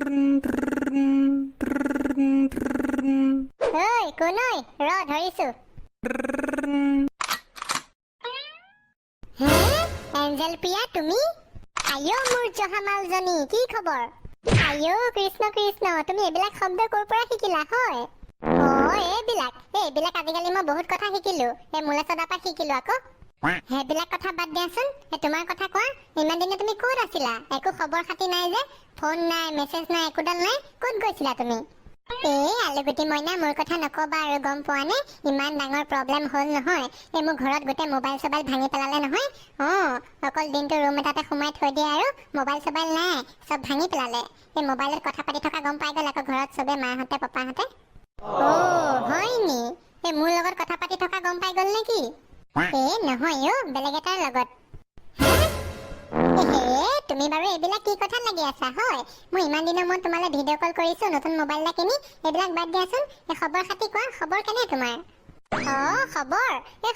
ঐ কোনৈ ৰ ধৰিছো। হে এঞ্জেল প্ৰিয়া তুমি? আইঅ মোৰ জহামালজনী কি খবৰ? আইঅ কৃষ্ণ কৃষ্ণ তুমি এইবিলাক শব্দ ক'ৰ পৰা শিকিলা হয়? এইবিলাক আজিকালি মই বহুত কথা শিকিলো। এই মোলেচদাৰ পৰা শিকিলো আকৌ। সেইবিলাক কথা বাদ দিয়াচোন, তোমাৰ কথা কোৱা। ইমান দিনে তুমি ক'ত আছিলা? একো খবৰ খাতি নাই যে, ফোন নাই মেছেজ নাই একোডাল নাই, ক'ত গৈছিলা তুমি? আলুগুটি মইনা মোৰ কথা নকবা আৰু গম পোৱা নে? ইমান ডাঙৰ প্ৰব্লেম হ'ল নহয়। মোৰ ঘৰত গোটেই মোবাইল চবাইল ভাঙি পেলালে নহয়। অকল দিনটো ৰুম এটাতে সোমাই থৈ দিয়ে আৰু মোবাইল চবাইল নাই, চব ভাঙি পেলালে। মোবাইলত কথা পাতি থকা গম পাই গ'ল আকৌ ঘৰত চবে মাহঁতে পাপাহঁতে। হয় নি? মোৰ লগত কথা পাতি থকা গম পাই গ'ল নেকি? নহয় বেলেগ এটাৰ লগত। তুমি বাৰু এইবিলাক কি কথা লাগি আছা হয়? মই ইমান দিনৰ মূৰত তোমালৈ ভিডিঅ' কল কৰিছো নতুন মোবাইল এটা কিনি। এইবিলাক বাদ দিয়াচোন, খবৰ খাতি কোৱা। খবৰ কেনে তোমাৰ?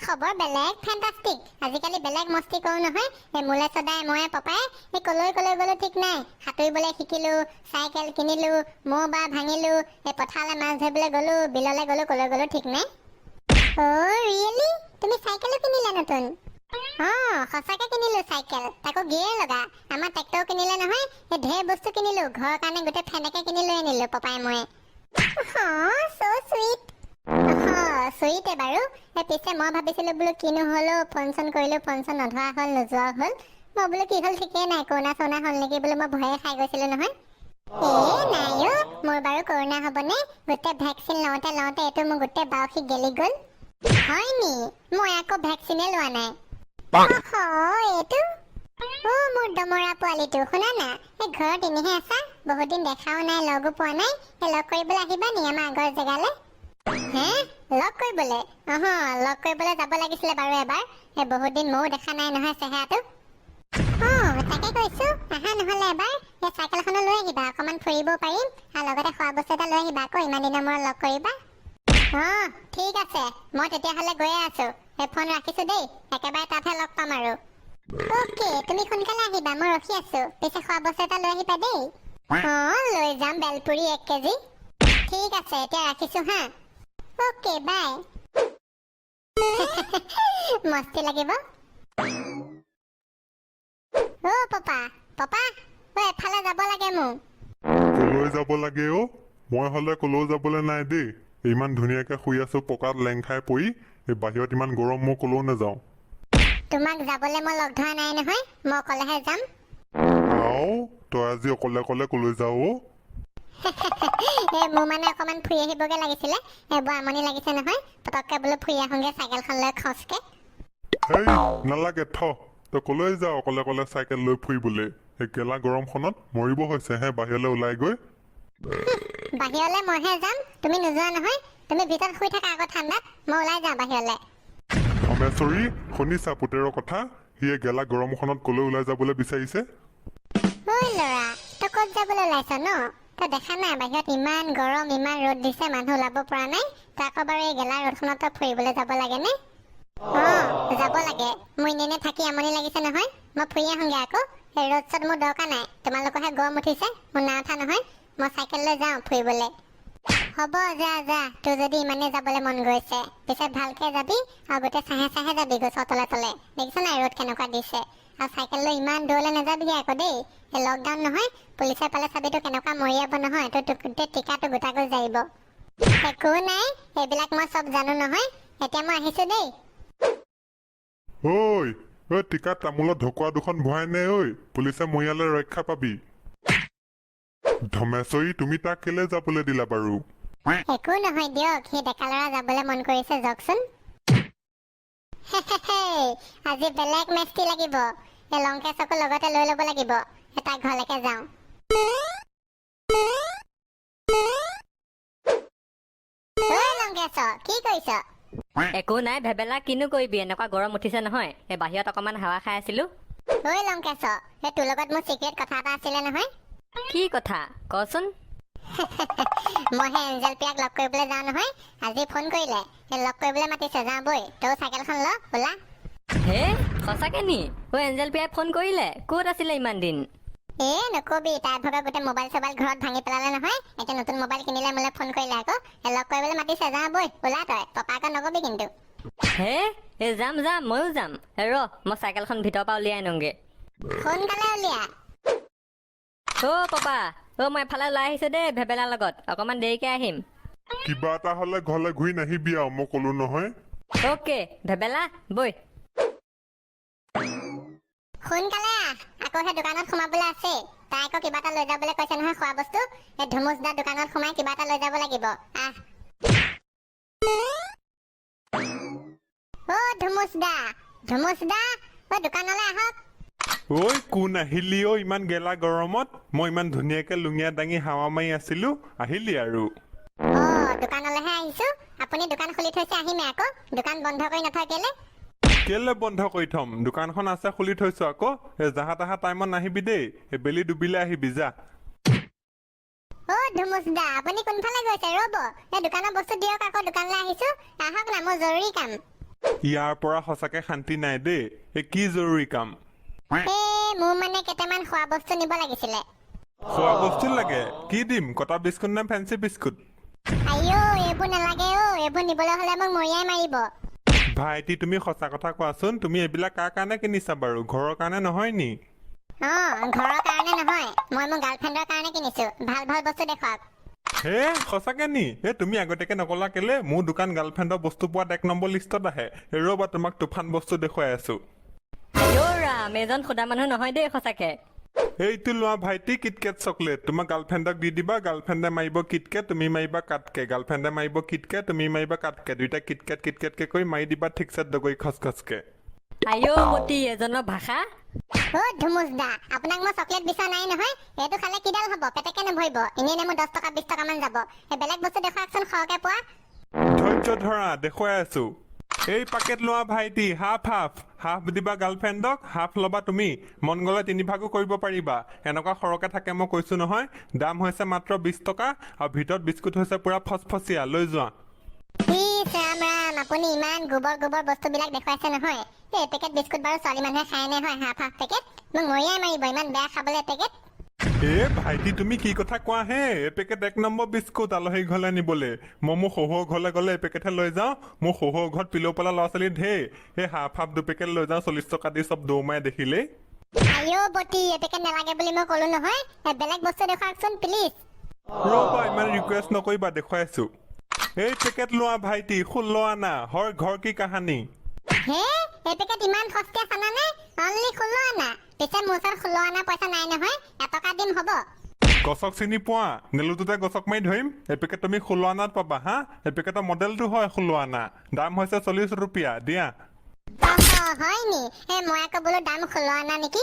খবৰ বেলেগ ফেণ্টাষ্টিক। আজিকালি বেলেগ মস্তি কৰো নহয়। মোলে সদায় মই পাপাই কলৈ কলৈ গ'লো ঠিক নাই। সাঁতুৰিবলৈ শিকিলো, চাইকেল কিনিলো, মৌ বা ভাঙিলো, পথাৰলৈ মাছ ধৰিবলৈ গ'লো, বিললৈ গ'লো, কলৈ গ'লো ঠিক নাই। ৰিয়েলি? তুমি চাইকেলো কিনিলা নতুন? সঁচাকে কিনিলো চাইকেল, তাকো গিয়েৰ লগা। আমাৰ ট্ৰেক্টৰ কিনিলে নহয়, ঢেৰ বস্তু কিনিলো। ঘৰৰ কাৰণে গোটেই ফেনেকে কিনি লৈ আনিলো পাপাই মই। So sweet. চুইটে বাৰু। পিছে মই ভাবিছিলো বোলো কিনো হলো, ফোন চোন কৰিলো, ফোন চোন নধৰা হ'ল, নোযোৱা হ'ল। মই বোলো কি হ'ল ঠিকেই নাই, কৰোণা চৰোণা হ'ল নেকি বোলো, মই ভয়ে খাই গৈছিলো নহয়। নাই মোৰ বাৰু কৰোণা হ'বনে? গোটেই ভেকচিন লওঁতে এইটো মোৰ গোটেই বাউসী গেলি গ'ল। হয় নি? মই আকৌ ভেকচিনে লোৱা নাই। এইটো মোৰ দমৰা পোৱালিটো। শুনা না, ঘৰত এনেহে আছা, বহুত দিন দেখাও নাই, লগো পোৱা নাই। লগ কৰিবলৈ আহিবা নি আমাৰ আগৰ জেগালৈ? লগ কৰিবলৈ? লগ কৰিবলৈ যাব লাগিছিলে বাৰু এবাৰ। বহুত দিন ময়ো দেখা নাই নহয় চেহেৰাটো। তাকে কৈছো, আহা নহ'লে এবাৰ। চাইকেলখনো লৈ আহিবা, অকণমান ফুৰিবও পাৰিম, আৰু লগতে খোৱা বস্তু এটা লৈ আহিবা আকৌ, ইমান দিনৰ মূৰত লগ কৰিবা। ঠিক আছে, মই তেতিয়াহ'লে গৈয়ে আছো। ফোন ৰাখিছো দেই, একেবাৰে তাতহে লগ পাম আৰু। অ'কে, তুমি সোনকালে আহিবা, মই ৰখি আছো। পিছে খোৱা বস্তু এটা লৈ আহিবা দেই। লৈ যাম বেলপুৰি 1 কেজি। ঠিক আছে, এতিয়া ৰাখিছো হা। Okay bye. মস্তি লাগিব। পাপা এফালে যাব লাগে মোক। কলৈ যাব লাগে মই হলে কলৈও যাবলৈ নাই দেই। ইমান ধুনীয়াকে শুই আছো পকাত লেং খাই পৰি। বাহিৰত ইমান গৰম, মই কলৈও নাযাওঁ। তোমাক যাবলৈ মই লগ ধৰা নাই নহয়, মই অকলেহে যাম। তই আজি অকলে অকলে কলৈ যাৱ মোৰ মানে অকণমান ফুৰি আহিবগে লাগিছিলে। বৰ আমনি লাগিছে নহয়, পতককে বোলো ফুৰি আহোগে চাইকেলখন লৈ খচকে। নালাগে তই কলৈ যাৱ অকলে অকলে চাইকেল লৈ ফুৰিবলৈ? এই গেলা গৰমখনত মৰিব হৈছে বাহিৰলৈ ওলাই গৈ। বাহিৰলৈ মইহে যাম, তুমি নোযোৱা নহয়। তুমি ভিতৰত শুই থাকা আকৌ ঠাণ্ডাত, মই ওলাই যাওঁ বাহিৰলৈ। অমেশ্বৰী, শুনিছা পুতেৰৰ কথা? সি গেলা গৰমখনত কলৈ ওলাই যাবলৈ বিচাৰিছে? ল'ৰা, তই ক'ত যাবলৈ ওলাইছ ন? তই দেখা নাই বাহিৰত ইমান গৰম, ইমান ৰ'দ দিছে, মানুহ ওলাব পৰা নাই। তই আকৌ বাৰু এই গেলা ৰ'দখনত তই ফুৰিবলৈ যাব লাগে নে? যাব লাগে। মোৰ এনে থাকি আমনি লাগিছে নহয়, মই ফুৰি আহোঁগে আকৌ। এই ৰ'দ চদ মোৰ দৰকাৰ নাই, তোমালোকৰহে গৰম উঠিছে, মোৰ না উঠা নহয়। মই চাইকেল লৈ যাওঁ ফুৰিবলৈ। হ'ব যা, তোৰ যদি ইমানেই যাবলৈ মন গৈছে। পিছে ভালকে যাবি, আৰু গোটেই চাহে যাবি গছৰ তলে তলে। দেখিছ নাই ৰ'দ কেনেকুৱা দিছে? আৰু চাইকেল লৈ ইমান দূৰলৈ নাযাবিগে আকৌ দেই। এই লকডাউন নহয়, পুলিচে পালে চাবিতো কেনেকুৱা মৰিয়াব নহয়, তোৰ গোটেই টিকাটো গোটা গৈ যাব। একো নাই, এইবিলাক মই চব জানো নহয়। এতিয়া মই আহিছো দেই। টিকাত তামোলত ঢকুৱা দুখন ভৰাই নে? পুলিচে মৰিয়ালে ৰক্ষা পাবি। ধমেশ্বৰী, তুমি তাক কেলে যাবলৈ দিলা বাৰু? একো নহয় দিয়ক, সি ডেকা ল'ৰা যাবলৈ মন কৰিছে যাওকচোন। আজি বেলেগ মেষ্টি লাগিব। এই লংকেশকো লগতে লৈ ল'ব লাগিব। তাৰ ঘৰলৈকে যাওঁ। লংকেশ, কি কৰিছ? একো নাই ভেবেলা, কিনো কৰিবি, এনেকুৱা গৰম উঠিছে নহয়। এই বাহিৰত অকমান হাৱা খাই আছিলো। লংকেশ, তোৰ লগত মোৰ চিক্ৰেট কথা এটা আছিলে নহয়। কি কথা কচোন? মই এঞ্জেল প্ৰিয়াক লগ কৰিবলৈ যাওঁ নহয়। আজি ফোন কৰিলে, লগ কৰিবলৈ মাতিছে, যাওঁ বৈ। তই চাইকেলখন ল, ওলা। সঁচাকে নি? এঞ্জেল প্ৰিয়াই ফোন কৰিলে? ক'ত আছিলে ইমান দিন? নকবি তাৰ ভাগৰ গোটেই মোবাইল চবাইল ঘৰত ভাঙি পেলালে নহয় এতিয়া নতুন মোবাইল কিনিলে মোলে ফোন কৰিলে আকৌ লগ কৰিবলৈ মাতিছে যাওঁ বৈ ওলা তই পাপাকে নকবি কিন্তু হে যাম ময়ো যাম মই চাইকেলখন ভিতৰৰ পৰা উলিয়াই আনোগে সোনকালে উলিয়া পাপা মই এফালে ওলাই আহিছো দেই ভেবেলাৰ লগত অকমান দেৰিকে আহিম কিবা এটা হলে ঘৰলে ঘূৰি নাহিবি আৰু মই কলো নহয় অ'কে ভেবেলা বৈ সোনকালে আকৌ সেই দোকানত সোমাবলৈ আছে তাই আকৌ কিবা এটা লৈ যাবলৈ কৈছে নহয় খোৱা বস্তু এই ধুমুচ দা দোকানত সোমাই কিবা এটা লৈ যাব লাগিব ধুমুচ দা দোকানলৈ আহক ঐ কোন আহিলি ইমান গেলা গৰমত মই ইমান ধুনীয়াকে লুঙিয়া দাঙি হাৱা মাৰি আছিলো আহিলি আৰু দোকানলৈহে আহিছো আপুনি দোকান খুলি থৈছে আহিমে আকৌ দোকান বন্ধ কৰি নথয় কেলে বন্ধ কৰি থম দোকানখন আছে খুলি থৈছো আকৌ জাহা তাহা টাইমত নাহিবি দেই বেলি ডুবিলে আহিবি যা ধুমুচ দা আপুনি কোনফালে গৈছে ৰ'ব এই দোকানৰ বস্তু দিয়ক আকৌ দোকানলৈ আহিছো আহক না মোৰ জৰুৰী কাম ইয়াৰ পৰা সঁচাকে শান্তি নাই দেই কি জৰুৰী কাম মোৰ মানে কেইটামান খোৱা বস্তু নিব লাগিছিলে খোৱা বস্তু লাগে কি দিম কটা বিস্কুট নে ফেঞ্চি বিস্কুট এইবোৰ নালাগে এইবোৰ নিবলৈ হলে মোক মৰিয়াই মাৰিব ভাইটি তুমি সঁচা কথা কোৱাচোন তুমি এইবিলাক কাৰ কাৰণে কিনিছা বাৰু ঘৰৰ কাৰণে নহয় নি ঘৰৰ কাৰণে নহয় মই মোৰ গাৰ্লফ্ৰেণ্ডৰ কাৰণে কিনিছো ভাল ভাল বস্তু দেখুৱাওক হে সঁচাকে নি তুমি আগতীয়াকে নকলা কেলে মোৰ দোকান গাৰ্লফ্ৰেণ্ডৰ বস্তু পোৱাত 1 নম্বৰ লিষ্টত আহে ৰ'বা তোমাক তুফান বস্তু দেখুৱাই আছো ৰাম এজন খুদা মানুহ নহয় দেই সঁচাকে এইটো লোৱা ভাইটি কিটকেট চকলেট তোমাক গাৰ্লফ্ৰেণ্ডক দি দিবা গাৰ্লফ্ৰেণ্ডে মাৰিব কিটকেট তুমি মাৰিবা কাটকে গাৰ্লফ্ৰেণ্ডে মাৰিব কিটকেট তুমি মাৰিবা কাটকে দুইটা কিটকেটকে কৰি মাৰি দিবা ঠিকছে দগৰি খচখচকে মতি এজনৰ ভাষা ধুমুচ দা আপোনাক মই চকলেট বিচৰা নাই নহয় এইটো খালে কিডাল হ'ব পেটেকে নভৰিব এনেই মোৰ 10 টকা 20 টকা মান যাব বেলেগ বস্তু দেখুৱাকচোন সৰহকে পোৱা ধৈৰ্য ধৰা দেখুৱাই আছো এই পেকেট লোৱা ভাইটি হাফ দিবা গাৰ্লফ্ৰেণ্ডক হাফ ল'বা তুমি মন গ'লে 3 ভাগো কৰিব পাৰিবা এনেকুৱা সৰহকে থাকে মই কৈছো নহয় দাম হৈছে মাত্ৰ 20 টকা আৰু ভিতৰত বিস্কুট হৈছে পুৰা ফচফচীয়া লৈ যোৱা ৰাম আপুনি ইমান গোবৰ বস্তুবিলাক দেখুৱাইছে নহয় এই পেকেট বিস্কুট বাৰু ছোৱালী মানুহে খায় নে হয় হাফ পেকেট মোক মৰিয়াই মাৰিব ইমান বেয়া খাবলৈ পেকেট ভাইটি তুমি কি কথা কোৱা হে এই পেকেট 1 নম্বৰ বিস্কুট আলহী ঘৰলে নিবলে মই মোৰ শহুৰ ঘৰলে গ'লে এই পেকেটহে লৈ যাওঁ মোৰ শহুৰ ঘৰত পিলো পেলা ল'ৰা ছোৱালী ঢেৰ এই হাফ 2 পেকেট লৈ যাওঁ 40 টকা দি চব দৌমাই দেখিলেই বটি এই পেকেট নালাগে বুলি মই ক'লো নহয় বেলেগ বস্তু দেখুৱাকচোন প্লিজ ৰ'বা ইমান ৰিকুৱেষ্ট নকৰিবা দেখুৱাইছো এই পেকেট লোৱা ভাইটি 16 আনা ঘৰ কি কাহানী এই পেকেট ইমান সস্তীয়া খানা নে অনলি 16 আনা পিছে মোৰ ওচৰত 16 আনা পইচা নাই নহয় 1 টকা দিম হ'ব গছক চিনি পোৱা নেলুটোতে গছক মাৰি ধৰিম এই পেকেট তুমি 16 আনাত পাবা এই পেকেটৰ মডেলটো হয় 16 আনা দাম হৈছে 40 रुपया দিয়া হয় নি মই আকৌ বোলো দাম 16 আনা নেকি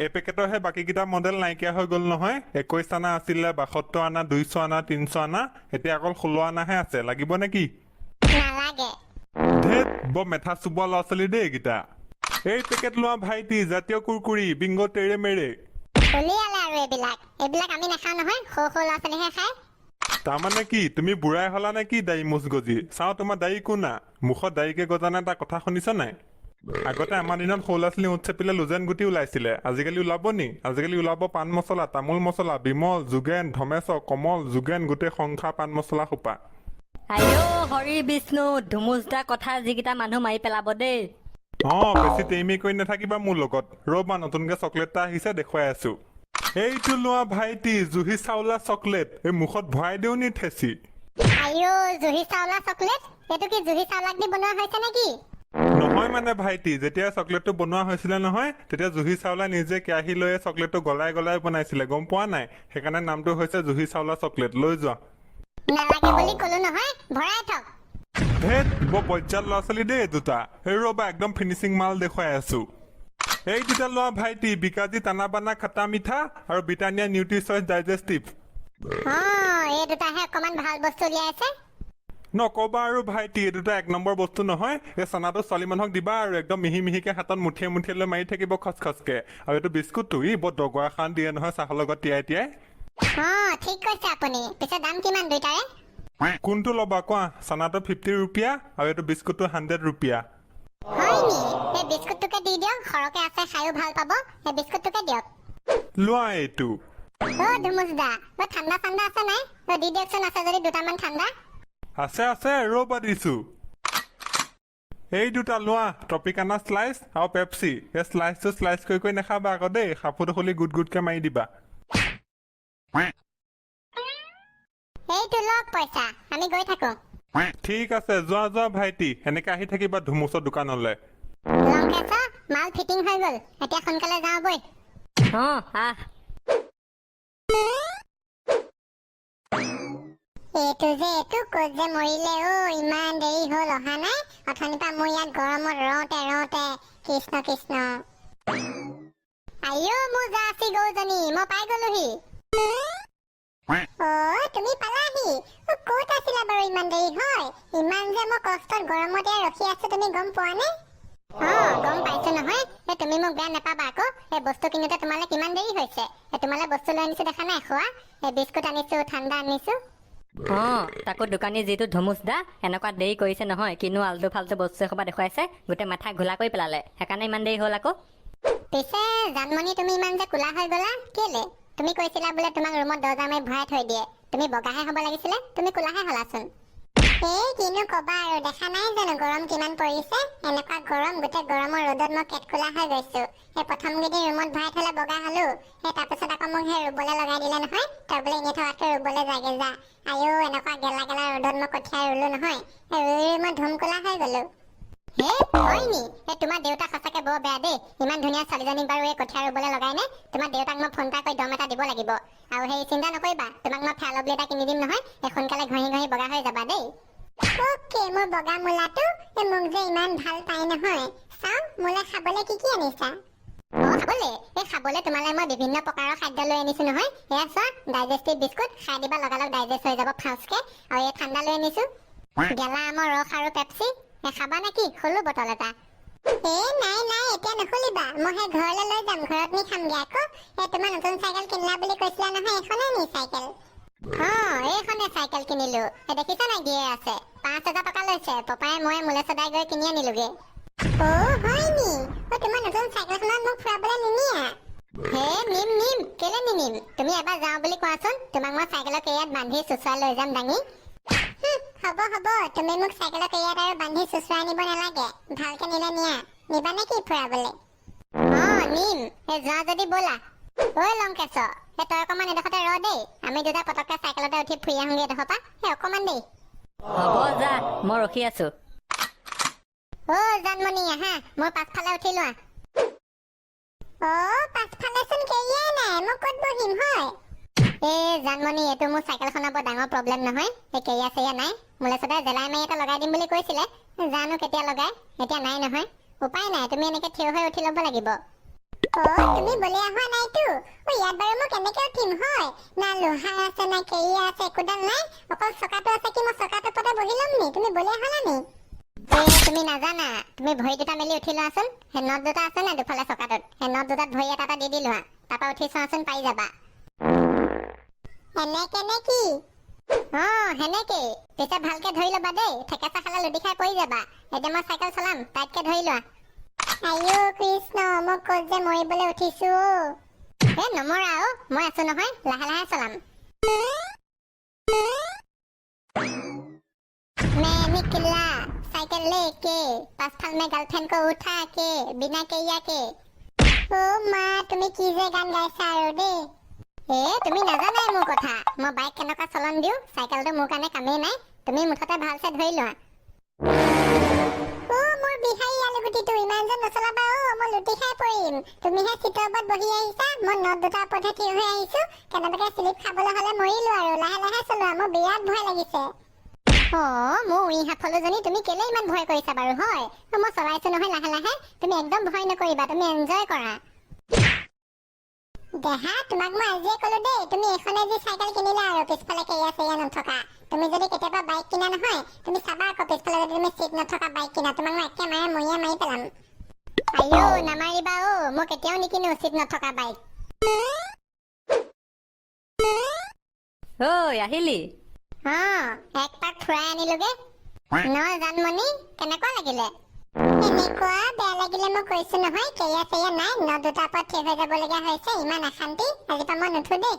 এই পেকেটৰ বাকীকেইটা মডেল নাইকিয়া হৈ গ'ল নহয় 21 আনা আছিলে 72 আনা 200 আনা 300 আনা এতিয়া অকল 16 আনাহে আছে লাগিব নেকি নালাগে ধেত বৰ মেথা চুবোৱা ল'ৰা ছোৱালী দেই এইকেইটা এই পেকেট লোৱা ভাইটি জাতীয় কুৰকুৰি বিংগো তেৰে মেৰে উলিয়ালে আৰু এইবিলাক আমি নাখাওঁ নহয় সৰু ল'ৰা ছোৱালীহে খায় তাৰমানে কি তুমি বুঢ়াই হলা নে কি দাড়ি মুচ গজি চাওঁ তোমাৰ দাড়ি কোনা মুখত দাড়িকে গজা নাই তাৰ কথা শুনিছ নাই আগতে আমাৰ দিনত সৰু ল'ৰা ছোৱালী উঠ চেপিলে লুজেন গুটি ওলাইছিলে আজিকালি ওলাব নি আজিকালি ওলাব পাণ মছলা তামোল মছলা বিমল যোগেন ধমেশ কমল যোগেন গোটেই সংখ্যা পাণ মছলা সোপা হৰি বিষ্ণু ধুমুচদা কথা যিকেইটা মানুহ মাৰি পেলাব দেই বেছি টেইমি কৰি নাথাকিবা মোৰ লগত ৰ'বা নতুনকে চকলেট এটা আহিছে দেখুৱাই আছো এইটো লোৱা ভাইটি জুহি চাউলা চকলেট এই মুখত ভৰাই দিও নি ঠেচি জুহি চাউলা চকলেট এইটো কি জুহি চাউলাক দি বনোৱা হৈছে নেকি নহয় মানে ভাইটি যেতিয়া চকলেটটো বনোৱা হৈছিলে নহয় তেতিয়া জুহি চাউলা নিজে কেৰাহী লৈ চকলেটটো গলাই বনাইছিলে গম পোৱা নাই সেইকাৰণে নামটো হৈছে জুহি চাউলা চকলেট লৈ যোৱা নালাগে বুলি ক'লো নহয় ভৰাই থক ধেত বৰ বজ্জাত ল'ৰা ছোৱালী দেই দুটা ৰ'বা একদম ফিনিচিং মাল দেখুৱাই আছো এই দুটা লোৱা ভাইটি বিকাজি টানা বানা খাটা মিঠা আৰু ব্ৰিটানিয়া নিউট্ৰি চইচ ডাইজেষ্টিভ এই দুটাহে অকমান ভাল বস্তু উলিয়াইছে নকবা আৰু ভাইটি এই দুটা 1 নম্বৰ বস্তু নহয় এই চানাটো ছোৱালী মানুহক দিবা আৰু একদম মিহিকে হাতত মুঠিয়ে লৈ মাৰি থাকিব খচখচকে আৰু এইটো বিস্কুটটো বৰ দগৰা খান দিয়ে নহয় চাহৰ লগত তিয়াই ঠিক কৈছে আপুনি পিছে দাম কিমান দুইটাৰে কোনটো ল'বা কোৱা চানাটো 50 रुपया আৰু এইটো বিস্কুটটো 100 रुपया হয় নি এই বিস্কুটটোকে দি দিয়ক সৰহকে আছে খায়ো ভাল পাব এই বিস্কুটটোকে দিয়ক লোৱা এইটো ধুমুচ দা ঠাণ্ডা ঠাণ্ডা আছে নাই দি দিয়কচোন আছে যদি দুটামান ঠাণ্ডা আছে ৰ'বা দিছো এই দুটা লোৱা ট্ৰপিকানা স্লাইচ আৰু পেপচি এই স্লাইচটো স্লাইচ কৰি নাখাবা আকৌ দেই সাফুটো খুলি গুট গুটকে মাৰি দিবা এইটো লওক পইচা আমি গৈ থাকো ঠিক আছে যোৱা ভাইটি এনেকে আহি থাকিবা ধুমুচৰ দোকানলৈ লংকেশ্বৰ মাল ফিটিং হৈ গ'ল এতিয়া সোনকালে যাওঁ বৈ আহ এইটো ক'ত যে মৰিলে ইমান দেৰি হ'ল অহা নাই অথনিৰ পৰা মই ইয়াত গৰমত ৰওঁতে কৃষ্ণ কৃষ্ণ আইও মোৰ জাৰ্চি গৰুজনী মই পাই গলোহি তুমি পালাহি ক'ত আছিলা বাৰু ইমান দেৰি হয় ইমান যে মই কষ্টত গৰমতে ৰখি আছো তুমি গম পোৱা নে গম পাইছো নহয় তুমি মোক বেয়া নাপাবা আকৌ এই বস্তু কিনোতে তোমালে কিমান দেৰি হৈছে তোমালে বস্তু লৈ আনিছো দেখা নাই খোৱা বিস্কুট আনিছো ঠাণ্ডা আনিছো তাকো দোকানী যিটো ধুমুচ দা এনেকুৱা দেৰি কৰিছে নহয় কিনো আলটু ফাল্টু বস্তু এসোপা দেখুৱাইছে গোটেই মাথা ঘোলা কৰি পেলালে সেইকাৰণে ইমান দেৰি হ'ল আকৌ পিছে জানমণি তুমি ইমান যে কোলা হৈ গলা কেলে তুমি কৈছিলা বোলে তোমাক ৰুমত দৰ্জা মাৰি ভৰাই থৈ দিয়ে তুমি বগাহে হ'ব লাগিছিলে তুমি কোলাহে হলাচোন কিনো কবা আৰু দেখা নাই জানো গৰম কিমান পৰিছে এনেকুৱা গৰম গোটেই গৰমৰ ৰ'দত মই কেটকোলা হৈ গৈছো প্ৰথম কেইদিন ৰুমত ভৰাই থলে বগা হলো তাৰপিছত আকৌ মোক ৰুবলৈ লগাই দিলে নহয় তই বোলে এনেই থকাতকৈ ৰুবলৈ যাগে যা আইও এনেকুৱা গেলা গেলা ৰ'দত মই কঠিয়াই ৰুলো নহয় ৰুই মই ধুমকোলা হৈ গলো হয় নি তোমাৰ দেউতা সঁচাকে বৰ বেয়া দেই ইমান ধুনীয়া ছোৱালীজনীক বাৰু এই কঠিয়া ৰুবলৈ লগাই নে তোমাৰ দেউতাক মই ফোন এটা কৰি দম এটা দিব লাগিব আৰু সেই চিন্তা নকৰিবা তোমাক মই ফেয়াৰ লভলি এটা কিনি দিম নহয় সোনকালে ঘঁহি বগা হৈ যাবা দেই মোৰ বগা মূলাটো মোক যে ইমান ভাল পাই নহয় চাওঁ মূলা খাবলৈ কি আনিছা খাবলৈ তোমালৈ মই বিভিন্ন প্ৰকাৰৰ খাদ্য লৈ আনিছো নহয় এয়া চোৱা ডাইজেষ্টিভ বিস্কুট খাই দিবা লগালগ ডাইজেষ্ট হৈ যাব ফাউচকে আৰু এই ঠাণ্ডা লৈ আনিছো গেলা আমৰ ৰস আৰু পেপচি খাবা নেকি খোলো বটল এটা নাই এতিয়া নুখুলিবা মই সেই ঘৰলৈ লৈ যাম ঘৰত নি খামগে আকৌ তোমাৰ নতুন চাইকেল কিনিলা বুলি কৈছিলা নহয় এখনে নি চাইকেল এইখনে চাইকেল কিনিলো দেখিছা নাই গিয়ে আছে 5,000 টকা লৈছে পপাই মই মোলে সদাই গৈ কিনি আনিলোগে হয় নি তোমাৰ নতুন চাইকেলখনত মোক ফুৰাবলৈ নিনিয়া নিম কেলে নিনিম তুমি এবাৰ যাওঁ বুলি কোৱাচোন তোমাক মই চাইকেলৰ কেৰিয়াত বান্ধি চুচুৱাই লৈ যাম দাঙি হ'ব তুমি মোক চাইকেলৰ কেৰিয়াত আৰু বান্ধি চুচুৱাই নিব নালাগে ভালকে নিলে নিয়া নিবা নেকি ফুৰাবলৈ নিম যোৱা যদি ব'লা লংকেশ্বৰ তই অকমান এডোখৰতে ৰ দেই আমি দুটা পটককে চাইকেলতে উঠি ফুৰি আহোঁগে এডোখৰ পৰা অকমান দেই হ'ব যা মই ৰখি আছো জানমণি আহা মই পাছফালে উঠি লোৱা পাছফালেচোন কেৰিয়াই নাই মই ক'ত বহিম হয় জানমণি এইটো মোৰ চাইকেলখনৰ বৰ ডাঙৰ প্ৰব্লেম নহয় কেৰিয়া চেৰিয়া নাই মোলে সদায় জেলাই মাৰি এটা লগাই দিম বুলি কৈছিলে জানো কেতিয়া লগাই এতিয়া নাই নহয় উপায় নাই তুমি এনেকে থিয় হৈ উঠি ল'ব লাগিব তুমি বলে অহা নাইতো ইয়াত বাৰু মই কেনেকে উঠিম হয় না লোহা আছে না কেৰিয়া আছে একোডাল নাই অকল চকাটো আছে কি মই চকাটোৰ ওপৰতে বহি ল'ম নি তুমি বলে অহা নি তুমি নাজানা তুমি ভৰি দুটা মেলি উঠি লোৱাচোন সেই নট দুটা আছে না দুফালে চকাটোত সেই নট দুটাত ভৰি এটা দি দি লোৱা তাৰপৰা উঠি চোৱাচোন পাই যাবা এনেকে নে কি সেনেকেই পিছে ভালকে ধৰি ল'বা দেই ঠেকেচা খালে লুটি খাই পৰি যাবা এতিয়া মই চাইকেল চলাম টাইটকে ধৰি লোৱা আইও কৃষ্ণ মই ক'ত যে মৰিবলৈ উঠিছো নমৰা মই আছো নহয় লাহে লাহে চলাম मैं निकला साइकिल लेके पासफाल में गर्लफ्रेंड को उठा के बिना कैया के माँ তুমি কি যে গান গাইছা আৰু দেই তুমি নাজানাই মোৰ কথা মই বাইক কেনেকুৱা চলন দিওঁ চাইকেলটো মোৰ কাৰণে কামেই নাই তুমি মুঠতে ভালছে ধৰি লোৱা মোৰ বিহাৰী আলুগুটিটো ইমান যে নচলাবা মই লুটি খাই পৰিম তুমিহে চিটৰ ওপৰত বহি আহিছা মই নট দুটাৰ ওপৰতহে থিয় হৈ আহিছো কেনেবাকে স্লিপ খাবলৈ হ'লে মৰিলো আৰু লাহে লাহে চলোৱা মোৰ বিৰাট ভয় লাগিছে মোৰ উই হাফলুজনী তুমি কেলে ইমান ভয় কৰিছা বাৰু হয় মই চলাইছো নহয় লাহে লাহে তুমি একদম ভয় নকৰিবা তুমি এনজয় কৰা দেহা তোমাক মই আজিয়ে ক'লো দেই তুমি এখনে যি চাইকেল কিনিলা আৰু পিছফালে কেৰিয়া চেৰিয়া নথকা তুমি যদি কেতিয়াবা বাইক কিনা নহয় তুমি চাবা আকৌ পিছফালে যদি তুমি চিট নথকা বাইক কিনা তোমাক মই একে মাৰে মৰিয়া মাৰি পেলাম আইও নামাৰিবা মই কেতিয়াও নিকিনো চিট নথকা বাইক আহিলি এক পাক ফুৰাই আনিলোগে ন জানমণি কেনেকুৱা লাগিলে কোৱা বেয়া লাগিলে মই কৈছো নহয় কেৰিয়া চেৰিয়া নাই ন দুটাৰ ওপৰত ঠিক হৈ যাবলগীয়া হৈছে ইমান অশান্তি আজিৰ পৰা মই নুঠো দেই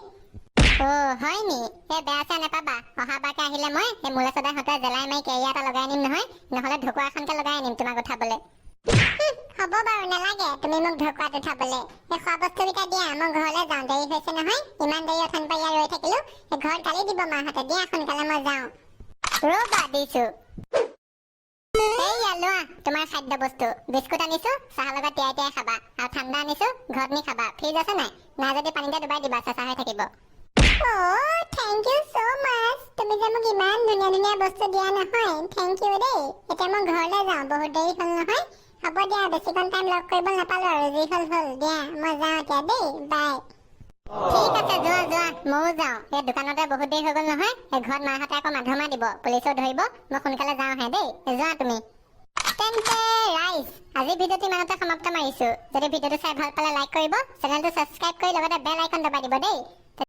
হয় নি বেয়া চেয়া নাপাবা অহাবাৰকে আহিলে মই মোলে চদাই হতে জেলাই মাৰি কেৰিয়া এটা লগাই আনিম নহয় নহলে ঢকুৱা এখনকে লগাই আনিম তোমাক উঠাবলে হ'ব বাৰু নালাগে তুমি মোক ঢকুৱাত উঠাবলে খোৱা বস্তুকেইটা দিয়া মই ঘৰলৈ যাওঁ দেৰি হৈছে নহয় ইমান দেৰি অথন পৰা ইয়াত ৰৈ থাকিলো ঘৰত গালি দিব মাহঁতে দিয়া সোনকালে মই যাওঁ ৰ'বা দিছো এইয়া লোৱা তোমাৰ খাদ্য বস্তু বিস্কুট আনিছো চাহৰ লগত তিয়াই তিয়াই খাবা আৰু ঠাণ্ডা আনিছো ঘৰত নি খাবা ফ্ৰিজ আছে নাই নাই যদি পানীতে ডুবাই দিবা চেঁচা হৈ থাকিব থেংক ইউ so much তুমি যে মোক ইমান ধুনীয়া ধুনীয়া বস্তু দিয়া নহয় থেংক ইউ দেই এতিয়া মই ঘৰলৈ যাওঁ বহুত দেৰি হ'ল নহয় হ'ব দিয়া বেছিকণ টাইম লগ কৰিব নাপালো আৰু যি হ'ল হ'ল দিয়া মই যাওঁ এতিয়া দেই বাই ঠিক আছে যোৱা যোৱা ময়ো যাওঁ এই দোকানতে বহুত দেৰি হৈ গ'ল নহয় ঘৰত মাহঁতে আকৌ মাধমা দিব পুলিচেও ধৰিব মই সোনকালে যাওঁহে দেই যোৱা তুমি তেন্তে ৰাইজ আজি ভিডিঅ'টো ইমানতে সমাপ্ত মাৰিছো যদি ভিডিঅ'টো চাই ভাল পালে লাইক কৰিব চেনেলটো ছাবস্ক্ৰাইব কৰি লগতে বেল আইকন দবাই দিব দেই